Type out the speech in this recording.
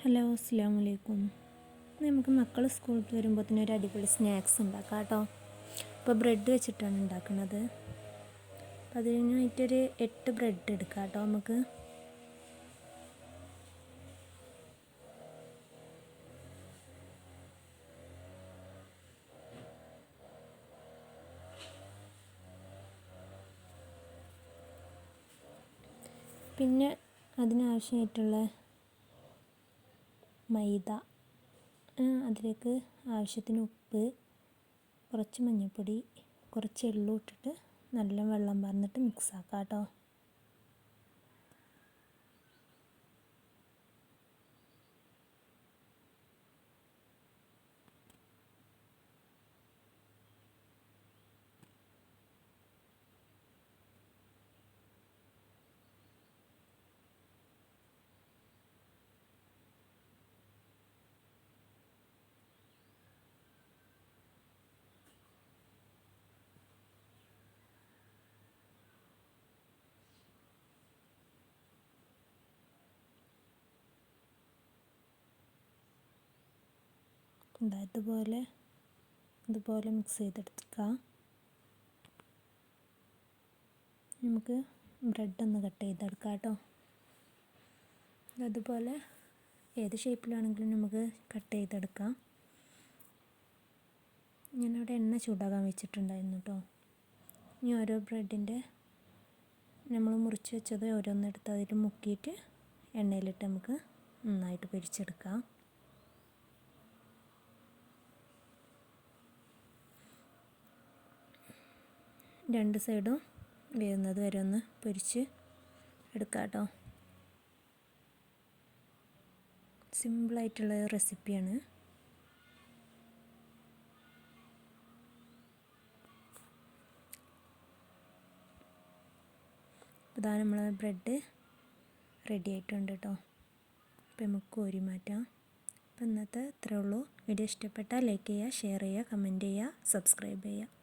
Hello, അസ്സലാമു അലൈക്കും. നമുക്ക് മക്കൾ സ്കൂളിൽ നിന്ന് വരുമ്പോഴത്തേനും ഒരു അടിപൊളി സ്നാക്സ് ഉണ്ടാക്കാം കേട്ടോ. ഇപ്പോൾ ബ്രെഡ് വെച്ചിട്ടാണ് ഉണ്ടാക്കുന്നത്. അപ്പോൾ അതിനായിട്ടൊരു 8 ബ്രെഡ് എടുക്കാം കേട്ടോ നമുക്ക്. പിന്നെ അതിനാവശ്യമായിട്ടുള്ള മൈദ, അതിലേക്ക് ആവശ്യത്തിന് ഉപ്പ്, കുറച്ച് മഞ്ഞൾപ്പൊടി, കുറച്ച് എള്ളും ഇട്ടിട്ട് നല്ല വെള്ളം പറഞ്ഞിട്ട് മിക്സ് ആക്കാം കേട്ടോ. ഇതുപോലെ മിക്സ് ചെയ്തെടുക്കാം. നമുക്ക് ബ്രെഡ് ഒന്ന് കട്ട് ചെയ്തെടുക്കാം കേട്ടോ. അതുപോലെ ഏത് ഷേപ്പിലാണെങ്കിലും നമുക്ക് കട്ട് ചെയ്തെടുക്കാം. ഞാനവിടെ എണ്ണ ചൂടാകാൻ വെച്ചിട്ടുണ്ടായിരുന്നു കേട്ടോ. ഇനി ഓരോ ബ്രെഡിൻ്റെ നമ്മൾ മുറിച്ച് വെച്ചത് ഓരോന്നെടുത്ത് അതിൽ മുക്കിയിട്ട് എണ്ണയിലിട്ട് നമുക്ക് നന്നായിട്ട് പൊരിച്ചെടുക്കാം. രണ്ട് സൈഡും വേവുന്നത് വരെ ഒന്ന് പൊരിച്ച് എടുക്കാം കേട്ടോ. സിമ്പിളായിട്ടുള്ള റെസിപ്പിയാണ്. ഇതാ നമ്മൾ ബ്രെഡ് റെഡി ആയിട്ടുണ്ട് കേട്ടോ. അപ്പോൾ നമുക്ക് കോരി മാറ്റാം. അപ്പോൾ ഇന്നത്തെ ഇത്രയേ ഉള്ളൂ. വീഡിയോ ഇഷ്ടപ്പെട്ടാൽ ലൈക്ക് ചെയ്യുക, ഷെയർ ചെയ്യുക, കമൻറ്റ് ചെയ്യുക, സബ്സ്ക്രൈബ് ചെയ്യുക.